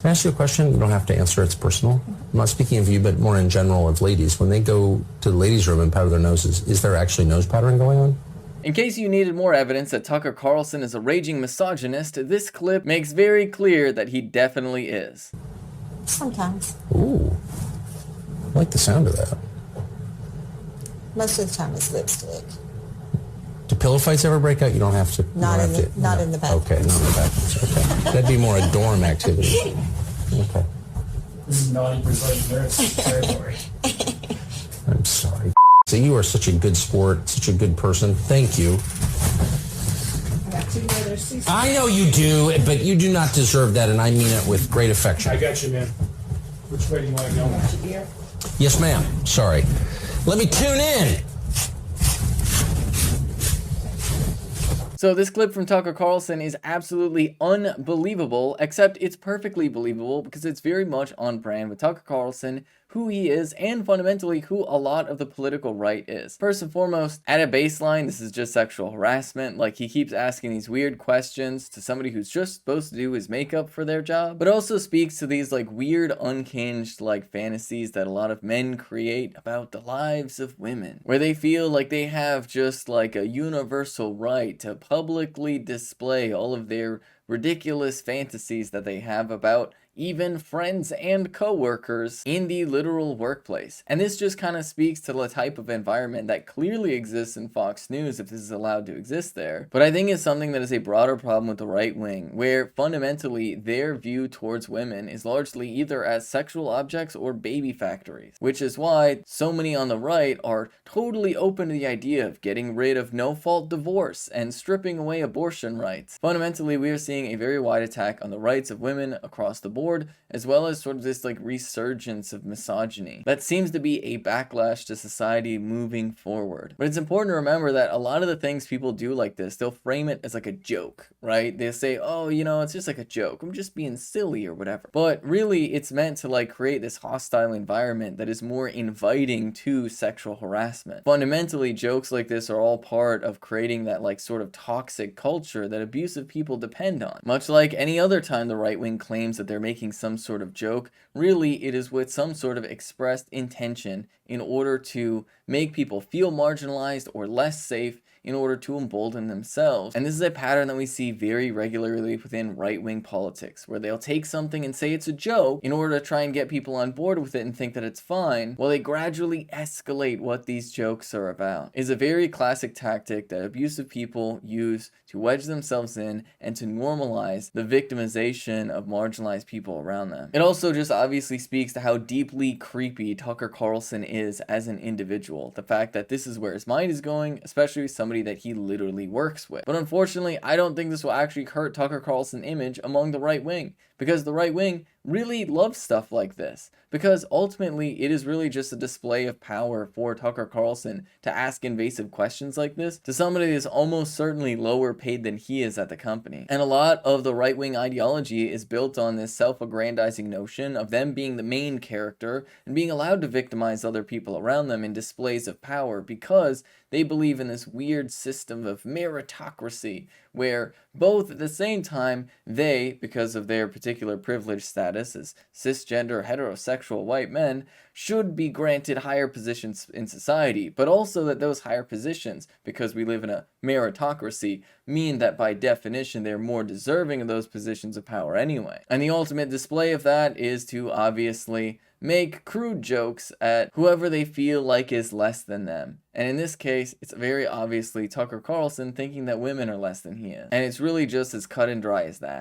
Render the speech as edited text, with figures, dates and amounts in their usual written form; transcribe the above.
Can I ask you a question? You don't have to answer. It's personal. I'm not speaking of you, but more in general of ladies. When they go to the ladies' room and powder their noses, is there actually nose powdering going on? In case you needed more evidence that Tucker Carlson is a raging misogynist, this clip makes very clear that he definitely is. Sometimes. Ooh. I like the sound of that. Most of the time it's lipstick. Do pillow fights ever break out? You don't have to. Not in the bathroom. Okay, not in the bathroom. Okay. That'd be more a dorm activity. Okay. This is naughty precise nurse territory. I'm sorry. So you are such a good sport, such a good person. Thank you. I got two brothers. I know you do, but you do not deserve that, and I mean it with great affection. I got you, man. Which way do you want to go? Yes, ma'am. Sorry. Let me tune in. So this clip from Tucker Carlson is absolutely unbelievable, except it's perfectly believable because it's very much on brand with Tucker Carlson, who he is, and fundamentally who a lot of the political right is. First and foremost, at a baseline, this is just sexual harassment. Like, he keeps asking these weird questions to somebody who's just supposed to do his makeup for their job, but also speaks to these like weird, unhinged like fantasies that a lot of men create about the lives of women, where they feel like they have just like a universal right to publicly display all of their ridiculous fantasies that they have about even friends and coworkers in the literal workplace. And this just kind of speaks to the type of environment that clearly exists in Fox News, if this is allowed to exist there. But I think it's something that is a broader problem with the right wing, where fundamentally their view towards women is largely either as sexual objects or baby factories, which is why so many on the right are totally open to the idea of getting rid of no-fault divorce and stripping away abortion rights. Fundamentally, we are seeing a very wide attack on the rights of women across the board, as well as sort of this like resurgence of misogyny that seems to be a backlash to society moving forward. But it's important to remember that a lot of the things people do like this, they'll frame it as like a joke, right? They'll say, oh, you know, it's just like a joke, I'm just being silly or whatever. But really, it's meant to like create this hostile environment that is more inviting to sexual harassment. Fundamentally, jokes like this are all part of creating that like sort of toxic culture that abusive people depend on. Much like any other time the right wing claims that they're making some sort of joke, really it is with some sort of expressed intention in order to make people feel marginalized or less safe, in order to embolden themselves. And this is a pattern that we see very regularly within right-wing politics, where they'll take something and say it's a joke in order to try and get people on board with it and think that it's fine, while they gradually escalate what these jokes are about. It's a very classic tactic that abusive people use to wedge themselves in and to normalize the victimization of marginalized people around them. It also just obviously speaks to how deeply creepy Tucker Carlson is as an individual. The fact that this is where his mind is going, especially with somebody that he literally works with. But unfortunately, I don't think this will actually hurt Tucker Carlson's image among the right wing, because the right wing really loves stuff like this, because ultimately it is really just a display of power for Tucker Carlson to ask invasive questions like this to somebody that is almost certainly lower paid than he is at the company. And a lot of the right-wing ideology is built on this self-aggrandizing notion of them being the main character and being allowed to victimize other people around them in displays of power, because they believe in this weird system of meritocracy, where both at the same time they, because of their particular privileged status as cisgender heterosexual white men, should be granted higher positions in society, but also that those higher positions, because we live in a meritocracy, mean that by definition they're more deserving of those positions of power anyway. And the ultimate display of that is to obviously make crude jokes at whoever they feel like is less than them. And in this case, it's very obviously Tucker Carlson thinking that women are less than he is. And it's really just as cut and dry as that.